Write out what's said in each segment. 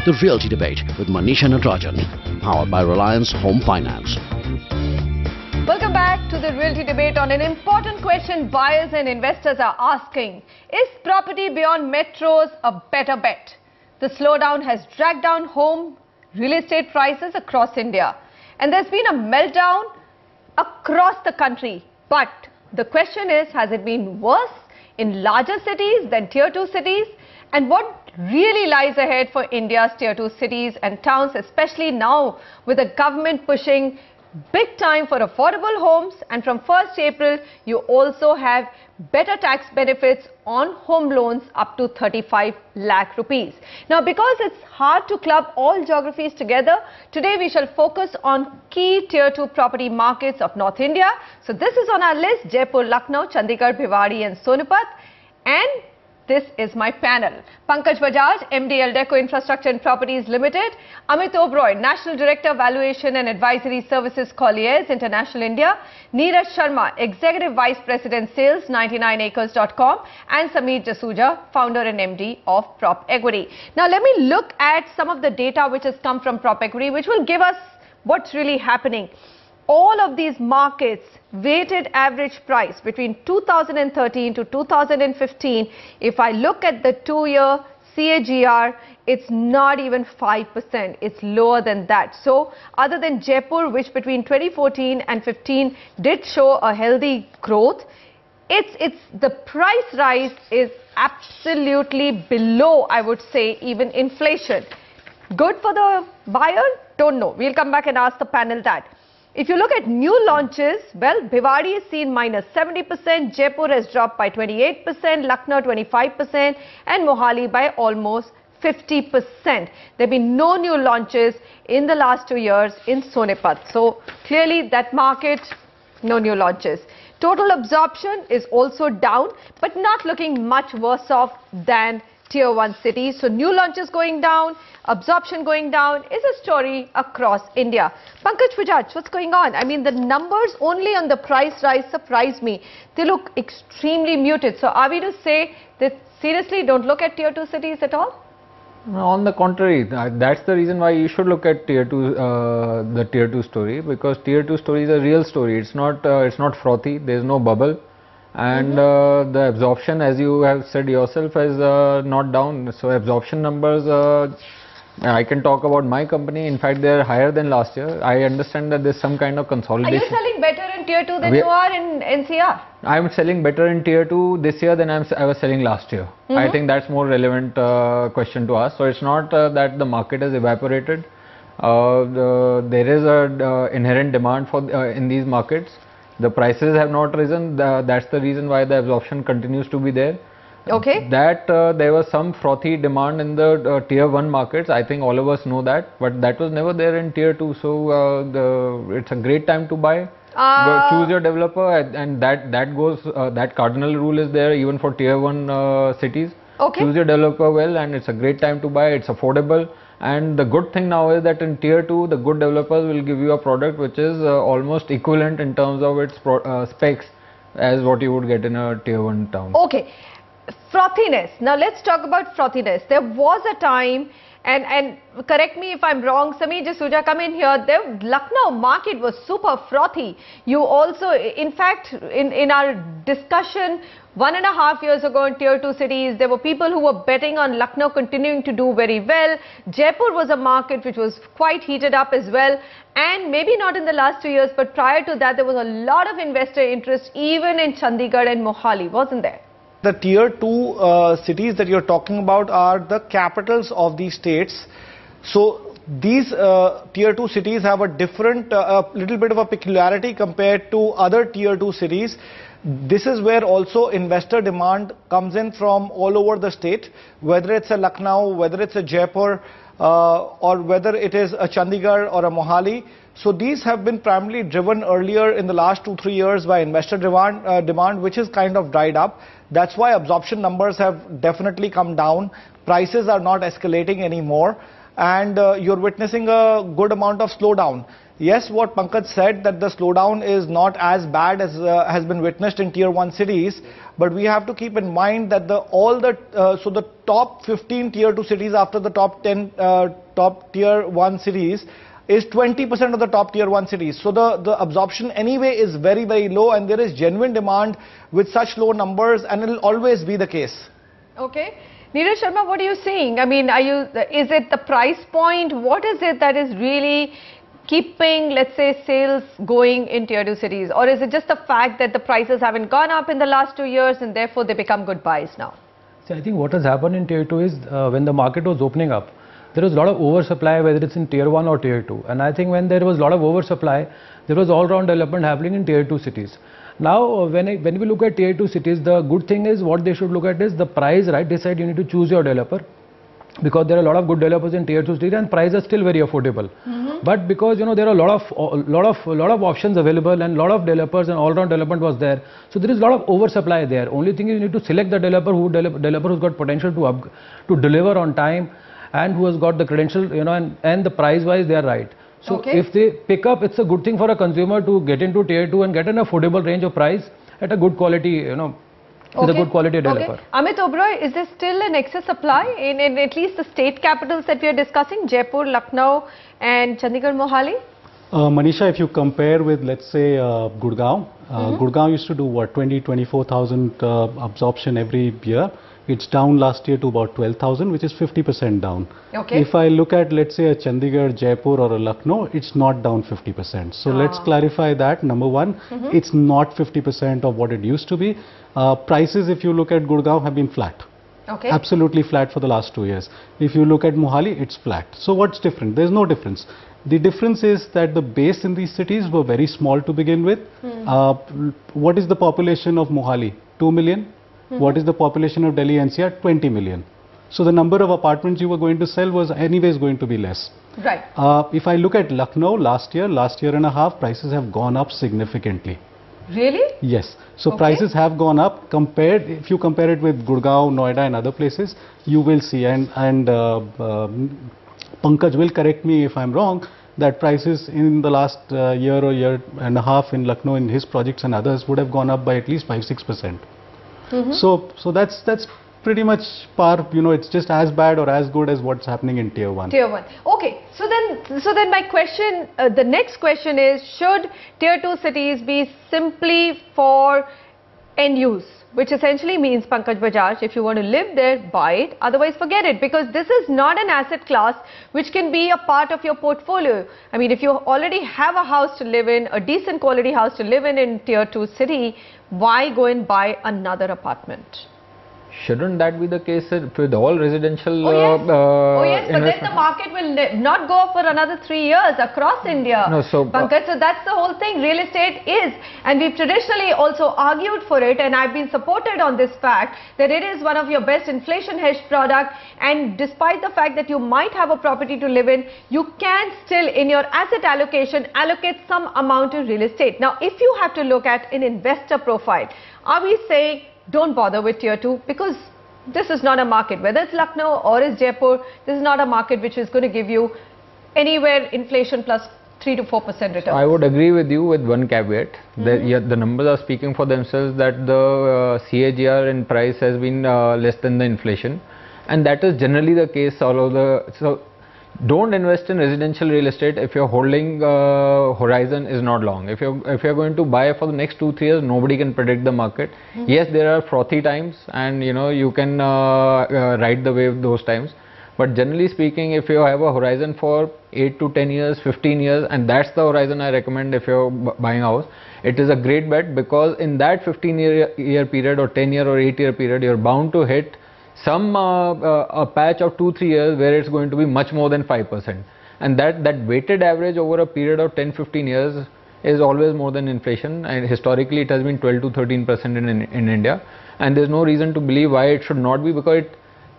The Realty Debate with Manisha Natarajan, powered by Reliance Home Finance. Welcome back to the Realty Debate on an important question buyers and investors are asking. Is property beyond metros a better bet? The slowdown has dragged down home real estate prices across India. And there's been a meltdown across the country. But the question is, has it been worse in larger cities than Tier 2 cities? And what really lies ahead for India's Tier 2 cities and towns, especially now with the government pushing big time for affordable homes, and from 1st April you also have better tax benefits on home loans up to 35 lakh rupees. Now, because it's hard to club all geographies together, today we shall focus on key Tier 2 property markets of North India. So this is on our list: Jaipur, Lucknow, Chandigarh, Bhiwadi and Sonipat. And this is my panel. Pankaj Bajaj, MD Aldeco Infrastructure and Properties Limited. Amit Oberoi, National Director Valuation and Advisory Services, Colliers International India. Neeraj Sharma, Executive Vice President Sales, 99acres.com. And Sameer Jasuja, Founder and MD of Prop Equity. Now let me look at some of the data which has come from Prop Equity, which will give us what's really happening. All of these markets, weighted average price between 2013 to 2015, if I look at the 2-year CAGR, it's not even 5%. It's lower than that. So other than Jaipur, which between 2014 and 15 did show a healthy growth, the price rise is absolutely below, I would say, even inflation. Good for the buyer? Don't know. We'll come back and ask the panel that. If you look at new launches, well, Bhiwadi is seen minus 70%, Jaipur has dropped by 28%, Lucknow 25% and Mohali by almost 50%. There have been no new launches in the last 2 years in Sonipat. So clearly that market, no new launches. Total absorption is also down, but not looking much worse off than Tier 1 cities. So new launches going down, absorption going down is a story across India. Pankaj Bajaj, what's going on? I mean, the numbers only on the price rise surprise me. They look extremely muted. So are we to say that seriously don't look at Tier 2 cities at all? On the contrary, that's the reason why you should look at Tier 2, the Tier 2 story, because Tier 2 story is a real story. It's not frothy. There's no bubble. And the absorption, as you have said yourself, is not down. So absorption numbers, I can talk about my company. In fact, they are higher than last year. I understand that there's some kind of consolidation. Are you selling better in Tier 2 than you are in NCR? I'm selling better in Tier 2 this year than I was selling last year. I think that's more relevant question to ask. So it's not that the market has evaporated. There is a inherent demand for in these markets. The prices have not risen. That's the reason why the absorption continues to be there. Okay. That there was some frothy demand in the Tier 1 markets. I think all of us know that. But that was never there in Tier 2. So it's a great time to buy. Choose your developer, and that goes. That cardinal rule is there even for Tier 1 cities. Okay. Choose your developer well, and it's a great time to buy. It's affordable. And the good thing now is that in Tier 2, the good developers will give you a product which is almost equivalent in terms of its specs as what you would get in a Tier 1 town. Okay. Frothiness. Now let's talk about frothiness. There was a time, and correct me if I'm wrong, Sameer Jasuja, come in here. The Lucknow market was super frothy. You also, in fact, in our discussion 1.5 years ago in Tier 2 cities, there were people who were betting on Lucknow continuing to do very well. Jaipur was a market which was quite heated up as well. And maybe not in the last 2 years, but prior to that, there was a lot of investor interest even in Chandigarh and Mohali, wasn't there? The Tier 2 cities that you're talking about are the capitals of these states. So these Tier 2 cities have a different, little bit of a peculiarity compared to other Tier 2 cities. This is where also investor demand comes in from all over the state, whether it's a Lucknow, whether it's a Jaipur, or whether it is a Chandigarh or a Mohali. So these have been primarily driven earlier in the last 2-3 years by investor demand, which is kind of dried up. That's why absorption numbers have definitely come down. Prices are not escalating anymore, and you're witnessing a good amount of slowdown. yes, what Pankaj said, that the slowdown is not as bad as has been witnessed in tier 1 cities, but we have to keep in mind that the top 15 tier 2 cities after the top 10 top tier 1 cities is 20% of the top tier 1 cities. So the absorption anyway is very, very low, and there is genuine demand with such low numbers, and it will always be the case. Okay. Neeraj Sharma, what are you seeing? I mean, is it the price point? What is it that is really keeping, let's say, sales going in tier 2 cities? Or is it just the fact that the prices haven't gone up in the last 2 years and therefore they become good buys now? See, I think what has happened in tier 2 is when the market was opening up, there was a lot of oversupply, whether it's in tier 1 or tier 2. And I think when there was a lot of oversupply, there was all-round development happening in tier 2 cities. Now, when we look at tier 2 cities, the good thing is what they should look at is the price, right? They said you need to choose your developer, because there are a lot of good developers in tier 2 cities and prices are still very affordable. But because there are a lot of options available and a lot of developers and all-round development was there, so there is a lot of oversupply there. Only thing is you need to select the developer who's got potential to deliver on time and who has got the credential, and the price wise they are right. So if they pick up, it's a good thing for a consumer to get into tier 2 and get an affordable range of price at a good quality, with a good quality developer. Amit Oberoi, is there still an excess supply in at least the state capitals that we are discussing, Jaipur, Lucknow and Chandigarh, Mohali? Manisha, if you compare with, let's say, Gurgaon, Gurgaon used to do what, 24,000 absorption every year. It's down last year to about 12,000, which is 50% down. If I look at, let's say, a Chandigarh, Jaipur or a Lucknow, it's not down 50%. So let's clarify that. Number one, it's not 50% of what it used to be. Prices, if you look at Gurgaon, have been flat. Absolutely flat for the last 2 years. If you look at Mohali, it's flat. So what's different? There's no difference. The difference is that the base in these cities were very small to begin with. What is the population of Mohali? 2 million. What is the population of Delhi NCR? 20 million. So the number of apartments you were going to sell was anyways going to be less. Right. If I look at Lucknow last year and a half, prices have gone up significantly. Really? Yes. So prices have gone up compared, if you compare it with Gurgaon, Noida and other places, you will see, and Pankaj will correct me if I'm wrong, that prices in the last year or year and a half in Lucknow in his projects and others would have gone up by at least 5-6%. So that's pretty much par, it's just as bad or as good as what's happening in tier 1. Tier 1. Okay. So then my question, the next question is, should tier 2 cities be simply for end use? Which essentially means, Pankaj Bajaj, if you want to live there, buy it, otherwise forget it, because this is not an asset class which can be a part of your portfolio. I mean, if you already have a house to live in, a decent quality house to live in tier 2 city, why go and buy another apartment? Shouldn't that be the case with all residential yes, but then the market will not go up for another 3 years across India. No, so Pankaj, so that's the whole thing. Real estate is, and we've traditionally also argued for it, and I've been supported on this fact that it is one of your best inflation hedge product, and despite the fact that you might have a property to live in, you can still in your asset allocation allocate some amount to real estate. Now, if you have to look at an investor profile, are we saying don't bother with tier 2, because this is not a market, whether it's Lucknow or it's Jaipur, this is not a market which is going to give you anywhere inflation plus 3 to 4% return. I would agree with you with one caveat. That, the numbers are speaking for themselves, that the CAGR in price has been less than the inflation, and that is generally the case all over the. So don't invest in residential real estate if your holding horizon is not long. If you're going to buy for the next 2-3 years, nobody can predict the market. Yes, there are frothy times, and you can ride the wave those times. But generally speaking, if you have a horizon for 8 to 10 years, 15 years, and that's the horizon I recommend if you're buying a house, it is a great bet, because in that 15-year period or 10-year or 8-year period, you're bound to hit some a patch of 2-3 years where it's going to be much more than 5%, and that weighted average over a period of 10-15 years is always more than inflation, and historically it has been 12 to 13% in India, and there's no reason to believe why it should not be, because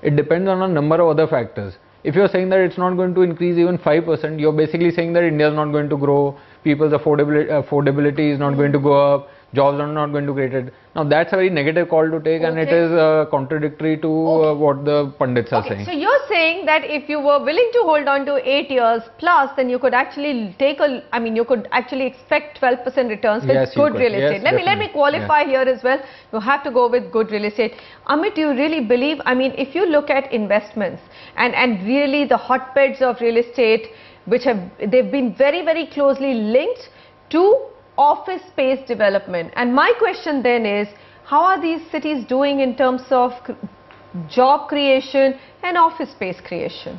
it depends on a number of other factors. If you're saying that it's not going to increase even 5%, you're basically saying that India is not going to grow, people's affordability is not going to go up, jobs are not going to create it. Now that's a very negative call to take, and it is contradictory to what the pundits are saying. So you're saying that if you were willing to hold on to 8 years plus, then you could actually take a, I mean, you could actually expect 12% returns with good real estate. Let me qualify here as well. You have to go with good real estate. Amit, do you really believe, I mean, if you look at investments and really the hotbeds of real estate, which they've been very, very closely linked to office space development. And my question then is, how are these cities doing in terms of job creation and office space creation?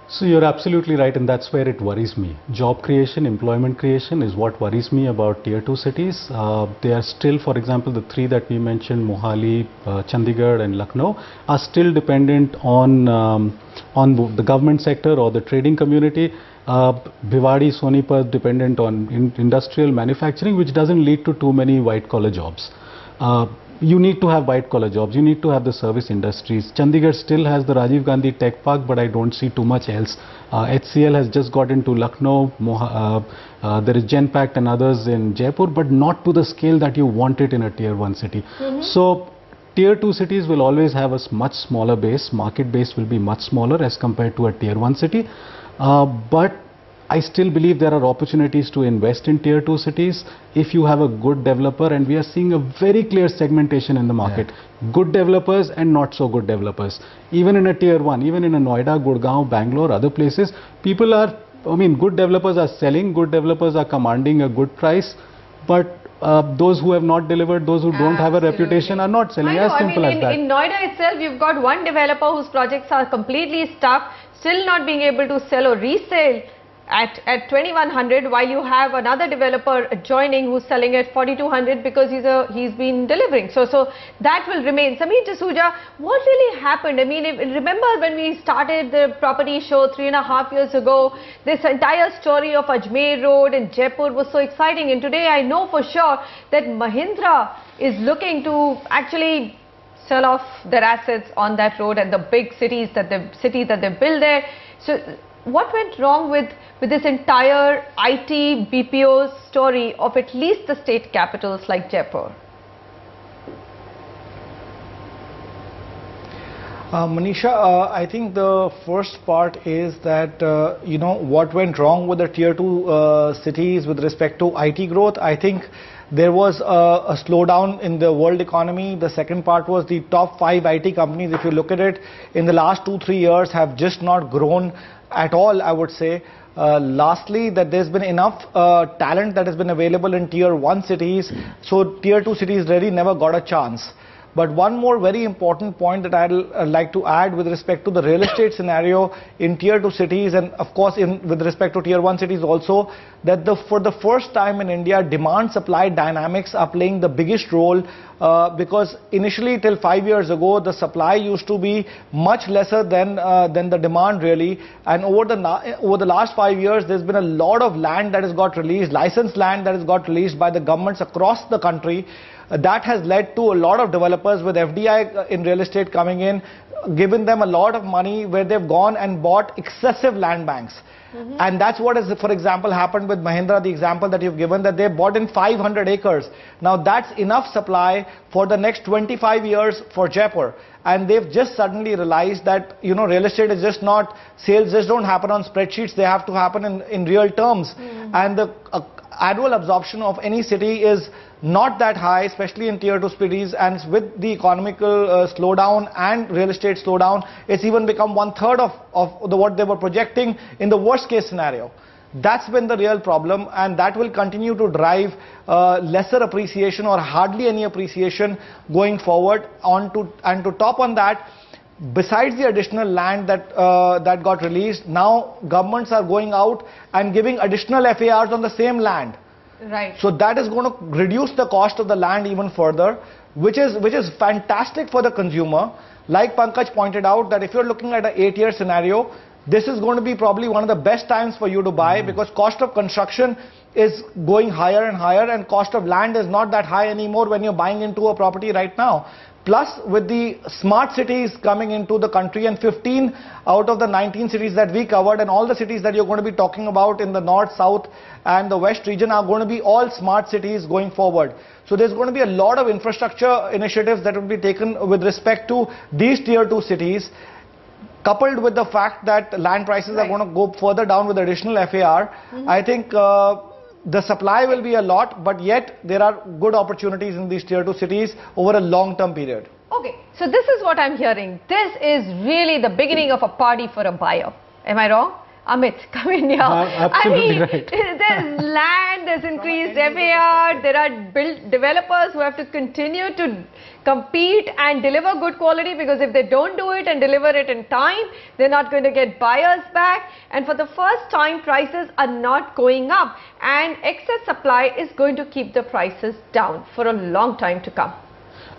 So you're absolutely right, and that's where it worries me. Job creation, employment creation is what worries me about tier 2 cities. They are still, for example, the three that we mentioned, Mohali, Chandigarh and Lucknow, are still dependent on the government sector or the trading community. Bhiwadi, Sonipat dependent on industrial manufacturing, which doesn't lead to too many white collar jobs. You need to have white collar jobs, you need to have the service industries. Chandigarh still has the Rajiv Gandhi Tech Park, but I don't see too much else. HCL has just got into Lucknow, there is Genpact and others in Jaipur, but not to the scale that you want it in a tier 1 city. So tier 2 cities will always have a much smaller base, market base will be much smaller as compared to a tier 1 city. But I still believe there are opportunities to invest in tier 2 cities if you have a good developer, and we are seeing a very clear segmentation in the market. Good developers and not so good developers. Even in a tier 1, even in a Noida, Gurgaon, Bangalore, other places, people are, I mean, good developers are selling, good developers are commanding a good price, but those who have not delivered, those who don't have a reputation are not selling. As simple as that. In Noida itself, you've got one developer whose projects are completely stuck, still not being able to sell or resell at 2100, while you have another developer adjoining who's selling at 4200 because he's been delivering. So that will remain. Sameer Jasuja, what really happened? I mean, remember when we started the property show 3.5 years ago, this entire story of Ajmer Road and Jaipur was so exciting, and today I know for sure that Mahindra is looking to actually sell off their assets on that road and the big cities that they build there. So what went wrong with this entire IT BPO story of at least the state capitals like Jaipur? Manisha, I think the first part is that, you know, what went wrong with the tier 2 cities with respect to IT growth. I think there was a slowdown in the world economy. The second part was the top 5 IT companies, if you look at it, in the last 2-3 years have just not grown at all, I would say. Lastly, that there's been enough talent that has been available in tier 1 cities, so tier 2 cities really never got a chance. But one more very important point that I'd like to add with respect to the real estate scenario in tier 2 cities, and of course with respect to tier 1 cities also, that for the first time in India, demand supply dynamics are playing the biggest role, because initially till 5 years ago the supply used to be much lesser than the demand really, and over the last 5 years there's been a lot of land that has got released, licensed land that has got released by the governments across the country. That has led to a lot of developers with FDI in real estate coming in, given them a lot of money where they've gone and bought excessive land banks. And that's what has, for example, happened with Mahindra, the example that you've given, that they bought in 500 acres. Now that's enough supply for the next 25 years for Jaipur. And they've just suddenly realized that, you know, real estate is just not, sales just don't happen on spreadsheets, they have to happen in real terms. And the annual absorption of any city is not that high, especially in tier 2 cities, and with the economical slowdown and real estate slowdown, it's even become 1/3 of what they were projecting in the worst case scenario. That's been the real problem, and that will continue to drive lesser appreciation or hardly any appreciation going forward. And to top on that, besides the additional land that got released, now governments are going out and giving additional FARs on the same land. Right. So that is going to reduce the cost of the land even further, which is fantastic for the consumer. Like Pankaj pointed out, that if you're looking at an 8-year scenario, this is going to be probably one of the best times for you to buy, because cost of construction is going higher and higher, and cost of land is not that high anymore when you're buying into a property right now. Plus, with the smart cities coming into the country, and 15 out of the 19 cities that we covered, and all the cities that you're going to be talking about in the north, south and the west region are going to be all smart cities going forward. So there's going to be a lot of infrastructure initiatives that will be taken with respect to these tier 2 cities, coupled with the fact that land prices are going to go further down with additional FAR. I think the supply will be a lot, but yet there are good opportunities in these tier 2 cities over a long-term period. Okay, so this is what I'm hearing. This is really the beginning of a party for a buyer. Am I wrong? Amit, come in here. Absolutely right. There's land, there's increased FAR, there are developers who have to continue to compete and deliver good quality, because if they don't do it and deliver it in time, they're not going to get buyers back. And for the first time, prices are not going up, and excess supply is going to keep the prices down for a long time to come.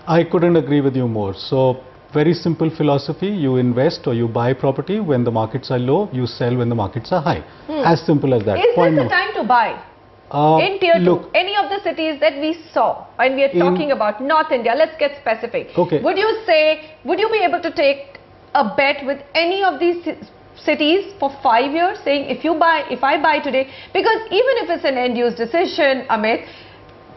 I couldn't agree with you more. So, very simple philosophy: you invest or you buy property when the markets are low, you sell when the markets are high. As simple as that. Is this the time to buy? In tier 2, any of the cities that we saw, and we are talking about North India, let's get specific. Okay. Would you be able to take a bet with any of these cities for 5 years, saying if I buy today, because even if it's an end-use decision, Amit,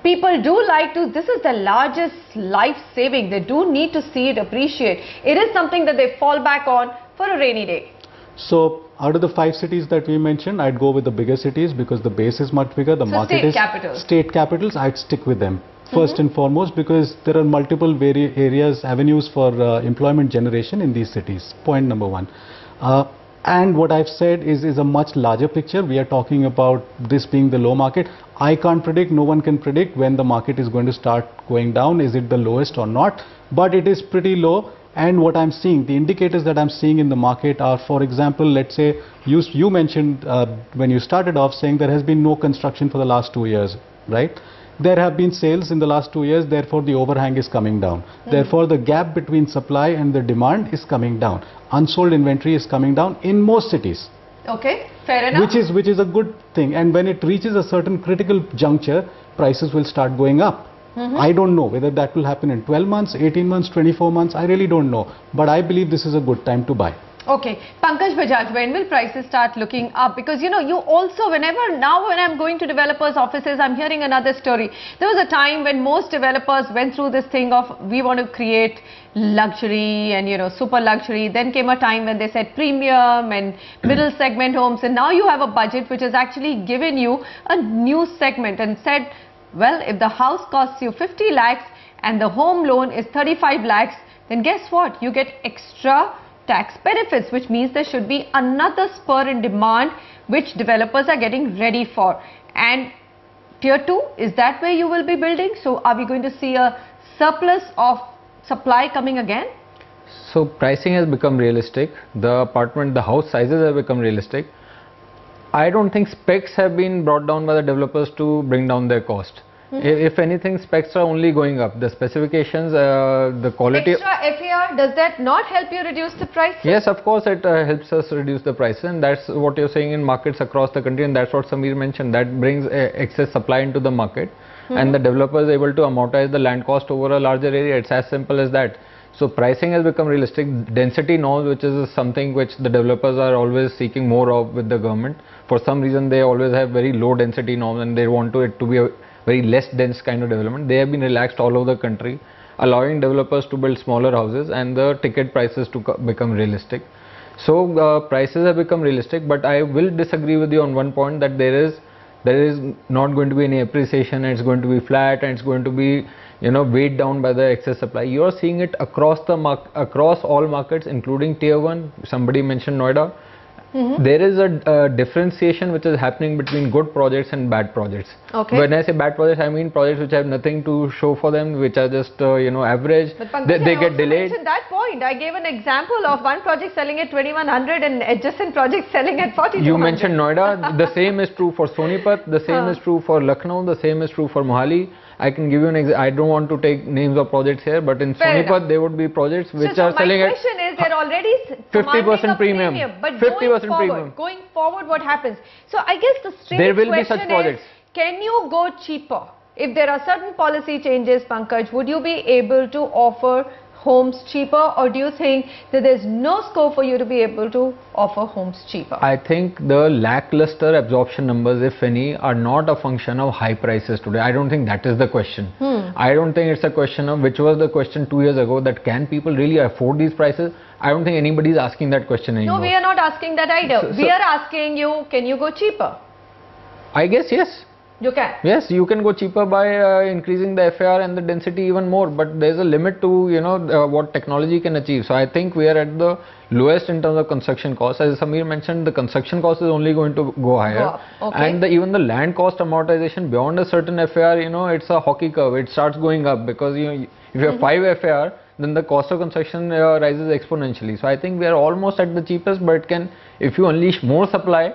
people do like to, this is the largest life saving, they do need to see it appreciate. It is something that they fall back on for a rainy day. So, out of the 5 cities that we mentioned, I'd go with the bigger cities because the base is much bigger, the market is state capitals. I'd stick with them first and foremost, because there are multiple avenues for employment generation in these cities. Point number 1. And what I've said is a much larger picture. We are talking about this being the low market. I can't predict, no one can predict when the market is going to start going down. Is it the lowest or not? But it is pretty low. And what I'm seeing, the indicators that I'm seeing in the market are, for example, let's say you mentioned when you started off saying there has been no construction for the last 2 years, right? There have been sales in the last 2 years, therefore the overhang is coming down. Therefore the gap between supply and the demand is coming down. Unsold inventory is coming down in most cities. Okay, fair enough. Which is a good thing. And when it reaches a certain critical juncture, prices will start going up. I don't know whether that will happen in 12 months, 18 months, 24 months. I really don't know. But I believe this is a good time to buy. Okay, Pankaj Bajaj, when will prices start looking up? Because you know, you also, when I'm going to developers' offices, I'm hearing another story. There was a time when most developers went through this thing of, we want to create luxury and, you know, super luxury. Then came a time when they said premium and middle segment homes. And now you have a budget which has actually given you a new segment and said, well, if the house costs you 50 lakhs and the home loan is 35 lakhs, then guess what? You get extra tax benefits, which means there should be another spur in demand which developers are getting ready for. And tier 2, is that where you will be building? So are we going to see a surplus of supply coming again? So pricing has become realistic. The house sizes have become realistic. I don't think specs have been brought down by the developers to bring down their cost. If anything, specs are only going up. The specifications, the quality... Extra FAR, does that not help you reduce the price? Yes, of course it helps us reduce the prices, and that's what you're saying in markets across the country, and that's what Samir mentioned. That brings excess supply into the market, and the developer is able to amortize the land cost over a larger area. It's as simple as that. So pricing has become realistic. Density norms, which is something which the developers are always seeking more of with the government. For some reason, they always have very low density norms, and they want it to be a very less dense kind of development. They have been relaxed all over the country, allowing developers to build smaller houses and the ticket prices to become realistic. So prices have become realistic, but I will disagree with you on one point, that there is not going to be any appreciation, and it's going to be flat, and it's going to be, you know, weighed down by the excess supply. You are seeing it across across all markets, including tier 1. Somebody mentioned Noida. There is a differentiation which is happening between good projects and bad projects. Okay. When I say bad projects, I mean projects which have nothing to show for them, which are just you know, average. But Pankaj, they get delayed. That point, I gave an example of one project selling at 2100 and adjacent project selling at 4200. You mentioned Noida. The same is true for Sonipat. The same is true for Lucknow. The same is true for Mohali. I can give you an example. I don't want to take names of projects here, but in Sonipat there would be projects which are selling at... So my question is, they're already 50% premium. But 50% premium. going forward, what happens? So I guess the strange there will question be such projects. can you go cheaper? If there are certain policy changes, Pankaj, would you be able to offer homes cheaper, or do you think that there's no scope for you to be able to offer homes cheaper? I think the lackluster absorption numbers, if any, are not a function of high prices today. I don't think that is the question. I don't think it's a question of, which was the question 2 years ago, that can people really afford these prices? I don't think anybody is asking that question anymore. No, we are not asking that either. We are asking you, can you go cheaper? I guess yes. You can. Yes, you can go cheaper by increasing the FAR and the density even more, but there's a limit to, you know, what technology can achieve. So I think we are at the lowest in terms of construction cost. As Samir mentioned, the construction cost is only going to go higher. Okay. And even the land cost amortization beyond a certain FAR, you know, it's a hockey curve. It starts going up because, you know, if you have 5 FAR, then the cost of construction rises exponentially. So I think we are almost at the cheapest, but it can, if you unleash more supply,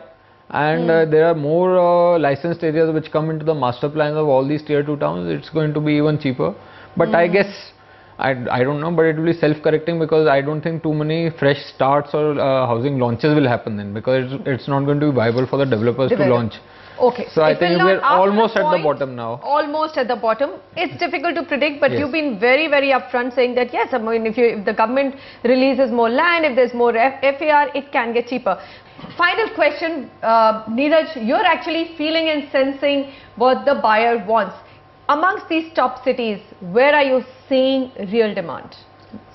and there are more licensed areas which come into the master plans of all these tier 2 towns, it's going to be even cheaper. But I guess, I don't know, but it will be self-correcting, because I don't think too many fresh starts or housing launches will happen then, because it's not going to be viable for the developers to launch. Okay. So I think we're almost at the bottom now. Almost at the bottom. It's difficult to predict, but you've been very, very upfront saying that yes, I mean, if the government releases more land, if there's more FAR, it can get cheaper. Final question, Neeraj, you're actually feeling and sensing what the buyer wants. Amongst these top cities, where are you seeing real demand?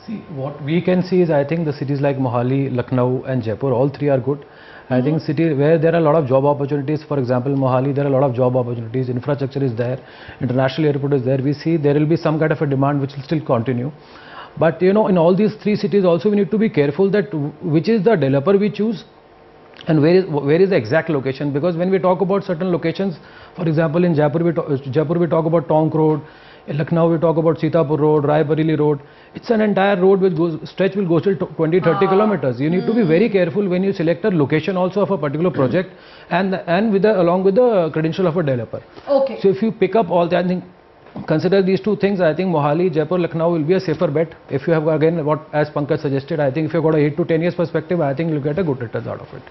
See, what we can see is, I think the cities like Mohali, Lucknow and Jaipur, all three are good. I think cities where there are a lot of job opportunities, for example, Mohali, there are a lot of job opportunities, infrastructure is there, international airport is there. We see there will be some kind of a demand which will still continue. But you know, in all these three cities also we need to be careful that which is the developer we choose and where is the exact location. Because when we talk about certain locations, for example, in Jaipur we talk about Tonk Road, in Lucknow we talk about Sitapur Road, Rai Bareli Road. It's an entire road which stretch will go till 20-30 kilometers. You need to be very careful when you select a location also of a particular project, and along with the credential of a developer. Okay. So if you pick up all that, I think consider these two things. I think Mohali, Jaipur, Lucknow will be a safer bet. If you have, again, what as Pankaj suggested, I think if you've got a 8 to 10 years perspective, I think you'll get a good returns out of it.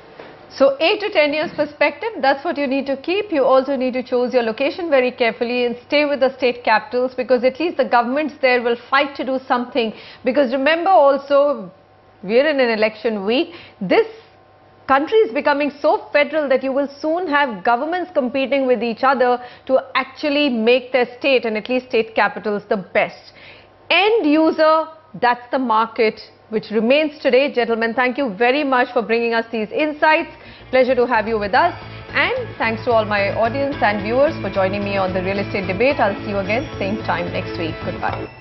So 8 to 10 years perspective, that's what you need to keep. You also need to choose your location very carefully and stay with the state capitals, because at least the governments there will fight to do something. Because remember also, we're in an election week. This country is becoming so federal that you will soon have governments competing with each other to actually make their state, and at least state capitals, the best. End user, that's the market which remains today. Gentlemen, thank you very much for bringing us these insights. Pleasure to have you with us. And thanks to all my audience and viewers for joining me on the Real Estate Debate. I'll see you again same time next week. Goodbye.